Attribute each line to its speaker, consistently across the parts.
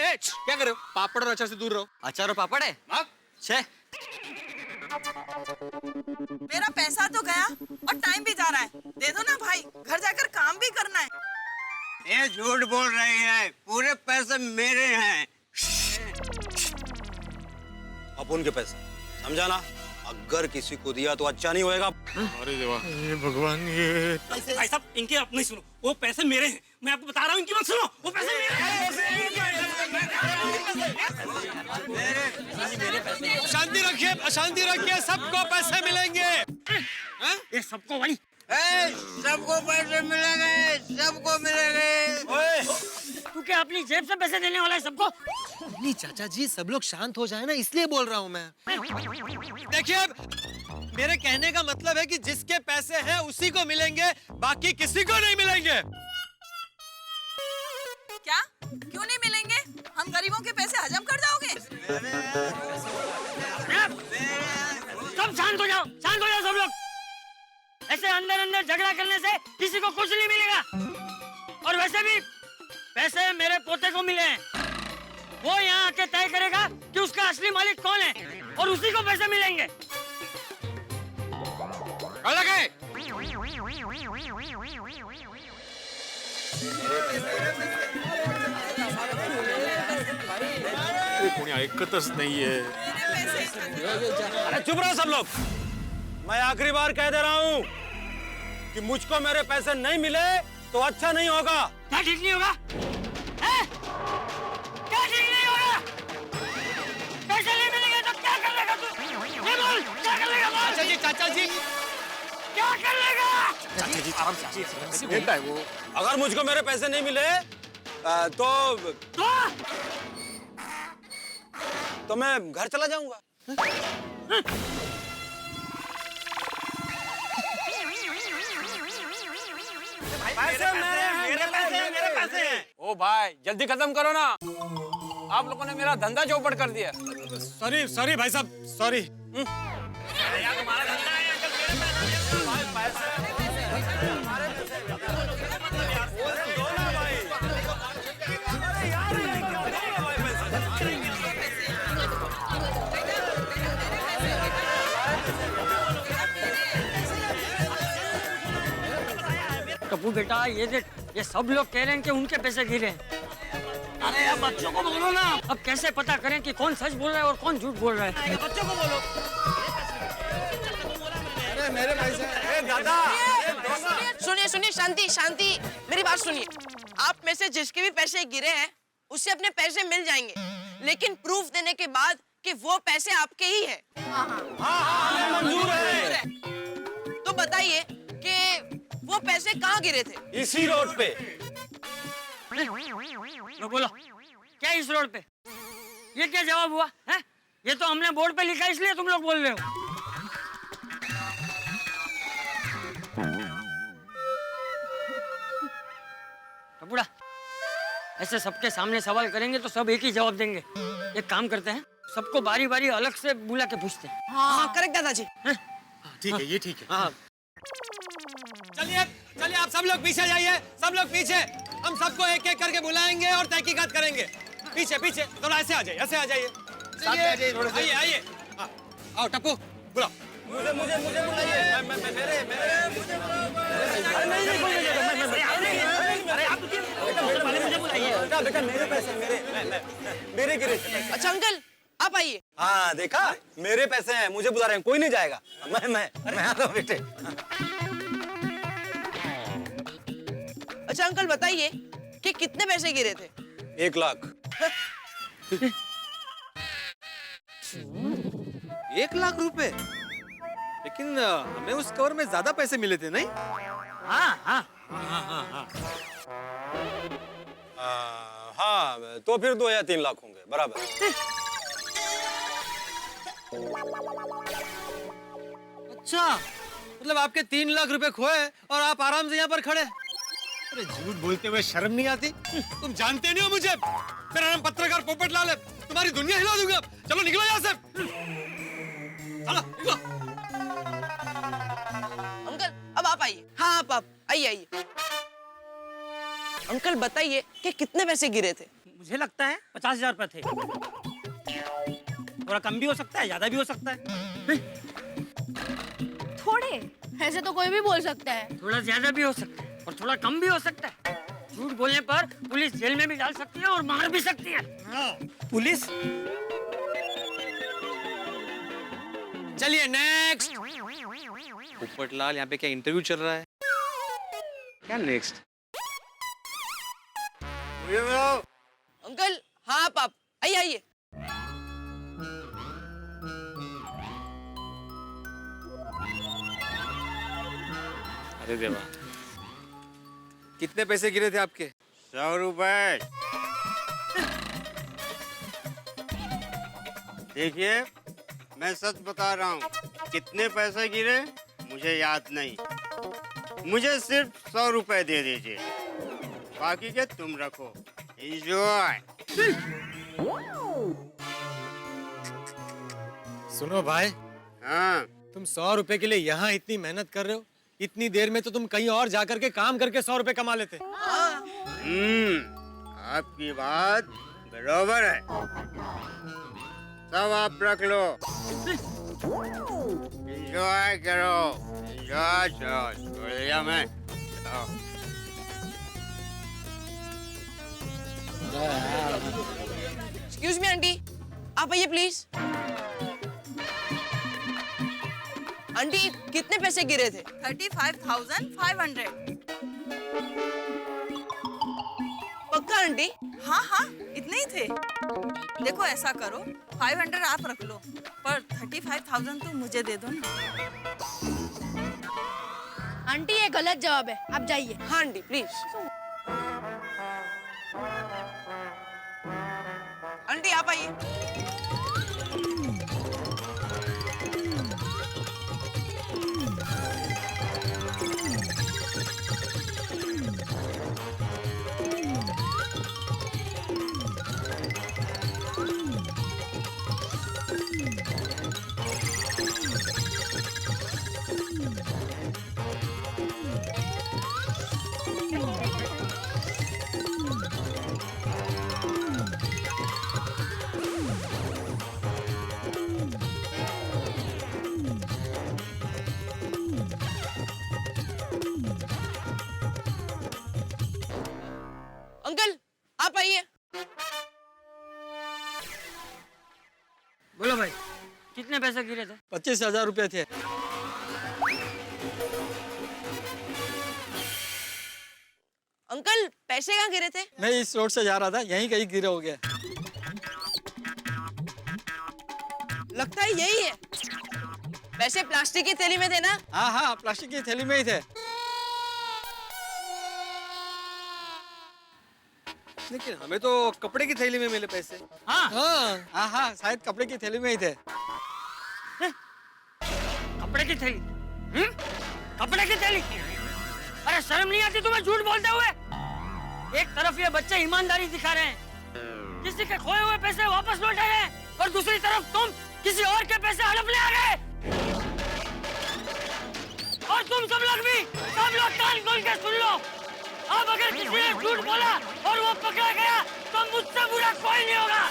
Speaker 1: क्या कर रहे हो? पापड़ और अचार से दूर रहो।
Speaker 2: अचार और पापड़ है? छे।
Speaker 3: मेरा पैसा तो गया और टाइम भी जा रहा है। दे दो ना भाई, घर जाकर काम भी करना है।
Speaker 4: ये झूठ बोल रही है, पूरे पैसे मेरे हैं।
Speaker 5: अब उनके पैसे समझा ना, अगर किसी को दिया तो अच्छा नहीं होएगा।
Speaker 1: अरे देवा, ये भगवान, ये
Speaker 6: भाई साहब इनकी आप नहीं सुनो, वो पैसे मेरे हैं। मैं आपको बता रहा हूँ, इनकी मत सुनो, वो पैसे मेरे हैं।
Speaker 1: शांति रखिए, अशांति रखिए, सबको पैसे मिलेंगे।
Speaker 6: ये सबको भाई,
Speaker 4: सबको पैसे मिलेंगे, सबको मिलेंगे।
Speaker 6: तू क्या अपनी जेब से पैसे देने वाला है सबको?
Speaker 2: नहीं चाचा जी, सब लोग शांत हो जाए ना, इसलिए बोल रहा हूँ मैं।
Speaker 1: देखिए, मेरे कहने का मतलब है कि जिसके पैसे हैं उसी को मिलेंगे, बाकी किसी को नहीं मिलेंगे।
Speaker 3: क्या? क्यों नहीं मिलेंगे? हम गरीबों के पैसे हजम कर जाओगे?
Speaker 6: सब शांत हो जाओ, शांत हो जाओ सब लोग। ऐसे अंदर अंदर झगड़ा करने से किसी को कुछ नहीं मिलेगा। और वैसे भी पैसे मेरे पोते को मिले हैं। वो यहाँ आके तय करेगा कि उसका असली मालिक कौन है, और उसी को पैसे मिलेंगे।
Speaker 1: अलग है। कोणी ऐकतच नाहीये।
Speaker 5: अरे चुप रहो सब लोग। मैं आखिरी बार कह दे रहा हूँ कि मुझको मेरे पैसे नहीं मिले तो अच्छा नहीं होगा।
Speaker 6: क्या ठीक नहीं होगा? क्या ठीक नहीं होगा? पैसे नहीं मिलेंगे तो क्या कर लेगा तू? ये बोल, क्या कर लेगा बोल?
Speaker 1: चाचा जी,
Speaker 6: क्या कर लेगा?
Speaker 1: चाचा जी, आराम से बोलता है वो।
Speaker 5: अगर मुझको मेरे पैसे नहीं मिले तो मैं घर चला जाऊंगा।
Speaker 4: पैसे मेरे हैं, मेरे पैसे हैं।
Speaker 7: ओ भाई जल्दी खत्म करो ना, आप लोगों ने मेरा धंधा चौपट कर दिया।
Speaker 1: सॉरी भाई साहब, सॉरी।
Speaker 6: टप्पू बेटा, ये देख, ये सब लोग कह रहे हैं कि उनके पैसे गिरे हैं। अरे यार बच्चों को बोलो ना। अब कैसे पता करें कि कौन सच बोल रहा है और कौन झूठ बोल रहा है? बच्चों को बोलो।
Speaker 1: अरे मेरे पैसे। दादा,
Speaker 3: सुनिए सुनिए, शांति शांति, मेरी बात सुनिए। आप में से जिसके भी पैसे गिरे हैं उससे अपने पैसे मिल जाएंगे, लेकिन प्रूफ देने के बाद कि वो पैसे आपके ही है।
Speaker 5: मंजूर है।
Speaker 3: तो बताइए कि वो पैसे कहाँ गिरे थे?
Speaker 5: इसी रोड पे।
Speaker 6: लो बोलो, क्या इस रोड पे? ये क्या जवाब हुआ है? ये तो हमने बोर्ड पे लिखा, इसलिए तुम लोग बोल रहे हो। टपुड़ा, ऐसे सबके सामने सवाल करेंगे तो सब एक ही जवाब देंगे। एक काम करते हैं, सबको बारी बारी अलग से बुला के पूछते हैं।
Speaker 3: हाँ करेक्ट दादाजी।
Speaker 1: ठीक है, ये ठीक है। चलिए चलिए, आप सब लोग पीछे जाइए, सब लोग पीछे। हम सबको एक एक करके बुलाएंगे और तहकीकात करेंगे। पीछे पीछे, थोड़ा ऐसे आ जाइए, ऐसे आ जाइए। आइए आइए, आओ टप्पू, बुलाओ।
Speaker 5: मुझे बुलाइए। बेटा मेरे पैसे, मेरे गिरे।
Speaker 3: अच्छा अंकल, आप आइए।
Speaker 5: हाँ देखा, मेरे पैसे हैं, मुझे बुला रहे हैं, कोई नहीं जाएगा। मैं आ रहा हूँ बेटे।
Speaker 3: अच्छा अंकल बताइए कि कितने पैसे गिरे थे?
Speaker 5: 1 लाख।
Speaker 1: 1 लाख रुपए? लेकिन हमें उस कवर में ज्यादा पैसे मिले थे, नहीं?
Speaker 6: हाँ हाँ।
Speaker 5: हाँ, तो फिर 2 या 3 लाख होंगे, बराबर।
Speaker 1: अच्छा, मतलब आपके 3 लाख रुपए खोए और आप आराम से यहाँ पर खड़े। अरे झूठ बोलते हुए शर्म नहीं आती? तुम जानते नहीं हो मुझे। मेरा नाम पत्रकार पोपटलाल है। तुम्हारी दुनिया हिला दूंगा। चलो निकलो यहाँ से। चलो निकलो।
Speaker 3: अंकल अब आप आइए। हाँ आप आइए आइए। अंकल बताइए कि कितने पैसे गिरे थे?
Speaker 6: मुझे लगता है 50,000 रुपए थे। थोड़ा कम भी हो सकता है, ज्यादा भी हो सकता है।
Speaker 8: थोड़े ऐसे तो कोई भी बोल सकता है।
Speaker 6: थोड़ा ज्यादा भी हो सकता है और थोड़ा कम भी हो सकता है। झूठ बोलने पर पुलिस जेल में भी डाल सकती है और मार भी सकती है।
Speaker 2: पुलिस? चलिए नेक्स्ट।
Speaker 1: पोपटलाल, यहाँ पे क्या इंटरव्यू चल रहा है? क्या नेक्स्ट?
Speaker 3: अंकल, हाँ आप आइए आइए।
Speaker 1: अरे देवा, कितने पैसे गिरे थे आपके?
Speaker 4: 100 रुपए। देखिए, मैं सच बता रहा हूँ, कितने पैसे गिरे मुझे याद नहीं। मुझे सिर्फ 100 रुपए दे दीजिए, बाकी के तुम रखो। एंजॉय।
Speaker 2: सुनो भाई,
Speaker 4: हाँ,
Speaker 2: तुम 100 रुपए के लिए यहाँ इतनी मेहनत कर रहे हो, इतनी देर में तो तुम कहीं और जाकर के काम करके 100 रुपए कमा लेते।
Speaker 4: आपकी बात बराबर है। सब आप रख लो, एंजॉय करो। एंजॉय छोड़ दिया मैं। चलो।
Speaker 3: एक्सक्यूज मी आंटी, आप आइए प्लीज। आंटी, कितने पैसे गिरे थे?
Speaker 9: 35,500।
Speaker 3: पक्का आंटी?
Speaker 9: हाँ हाँ, इतने ही थे। देखो ऐसा करो, 500 आप रख लो, पर 35,000 तो मुझे दे दो ना।
Speaker 8: आंटी ये गलत जवाब है, आप जाइए।
Speaker 3: हाँ आंटी प्लीज। आंटी आप आइए। अंकल, आप आइए।
Speaker 6: बोलो भाई, कितने पैसे गिरे थे?
Speaker 2: 25,000 रुपए थे।
Speaker 3: अंकल, पैसे कहाँ गिरे थे?
Speaker 2: मैं इस रोड से जा रहा था, यहीं कहीं गिरा हो गया।
Speaker 3: लगता है यही है। पैसे प्लास्टिक की थैली में थे ना?
Speaker 2: हाँ हाँ, प्लास्टिक की थैली में ही थे।
Speaker 1: लेकिन हमें तो कपड़े की थैली में मिले पैसे।
Speaker 6: हाँ,
Speaker 2: हाँ हाँ हाँ, शायद कपड़े की थैली में ही थे।
Speaker 6: कपड़े की थैली। कपड़े की थैली। अरे शर्म नहीं आती तुम्हें झूठ बोलते हुए? एक तरफ ये बच्चे ईमानदारी दिखा रहे हैं, किसी के खोए हुए पैसे वापस लौटा रहे हैं, और दूसरी तरफ तुम किसी और के पैसे हड़प ले आ गए। और तुम सब लोग कान खोल के सुन लो। अब अगर किसी ने झूठ बोला और वो पकड़ा गया तो मुझसे बुरा कोई नहीं होगा।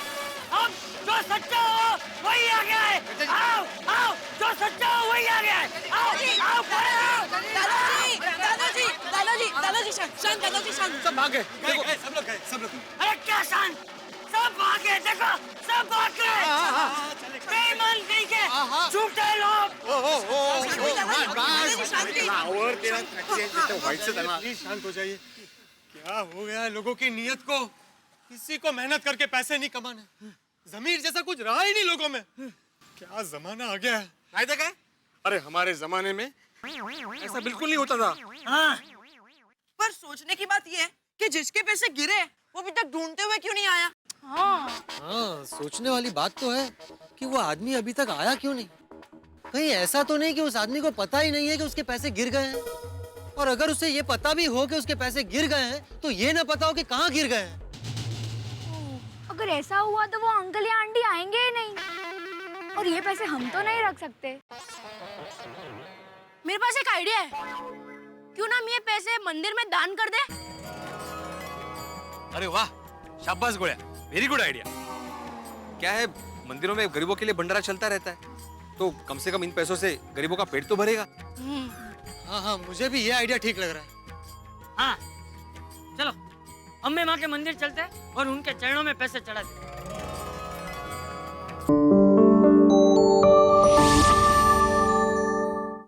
Speaker 6: अब जो सच्चा हो वही आ गया है। आओ आओ, जो सच्चा हो वही आ गया है। आओ आओ, परे आओ।
Speaker 3: दादाजी शांत, दादाजी शांत।
Speaker 1: सब भागे, सब लोग गए, सब लोग।
Speaker 6: अरे क्या शांत, सब भागे। देखो सब भाग गए। बेईमान कहीं के झूठे लोग।
Speaker 1: प्लीज शांत हो जाइए। क्या हो गया है लोगों की नीयत को? किसी को मेहनत करके पैसे नहीं कमाने, जमीर जैसा कुछ रहा ही नहीं लोगों में। क्या जमाना आ गया है। नहीं देखा? अरे हमारे जमाने में ऐसा बिल्कुल नहीं होता था।
Speaker 6: हाँ,
Speaker 3: पर सोचने की बात यह है कि जिसके पैसे गिरे वो अभी तक ढूंढते हुए क्यों नहीं आया?
Speaker 8: हाँ,
Speaker 2: हाँ, सोचने वाली बात तो है कि वो आदमी अभी तक आया क्यों नहीं। कहीं ऐसा तो नहीं कि उस आदमी को पता ही नहीं है कि उसके पैसे गिर गए हैं, और अगर उसे ये पता भी हो कि उसके पैसे गिर गए हैं तो ये ना पता हो कि कहाँ गिर गए हैं।
Speaker 8: अगर ऐसा हुआ तो वो अंकल या आंटी आएंगे ही नहीं, और ये पैसे हम तो नहीं रख सकते। मेरे पास एक आइडिया है, क्यों ना हम ये पैसे मंदिर में दान कर दे?
Speaker 1: अरे वाह, शाबाश गोया, वेरी गुड आइडिया। क्या है, मंदिरों में गरीबों के लिए भंडारा चलता रहता है, तो कम से कम इन पैसों से गरीबों का पेट तो भरेगा।
Speaker 2: हाँ हाँ, मुझे भी ये आइडिया ठीक लग रहा है।
Speaker 6: हाँ चलो, अम्बे माँ के मंदिर चलते हैं और उनके चरणों में पैसे चढ़ा देते हैं।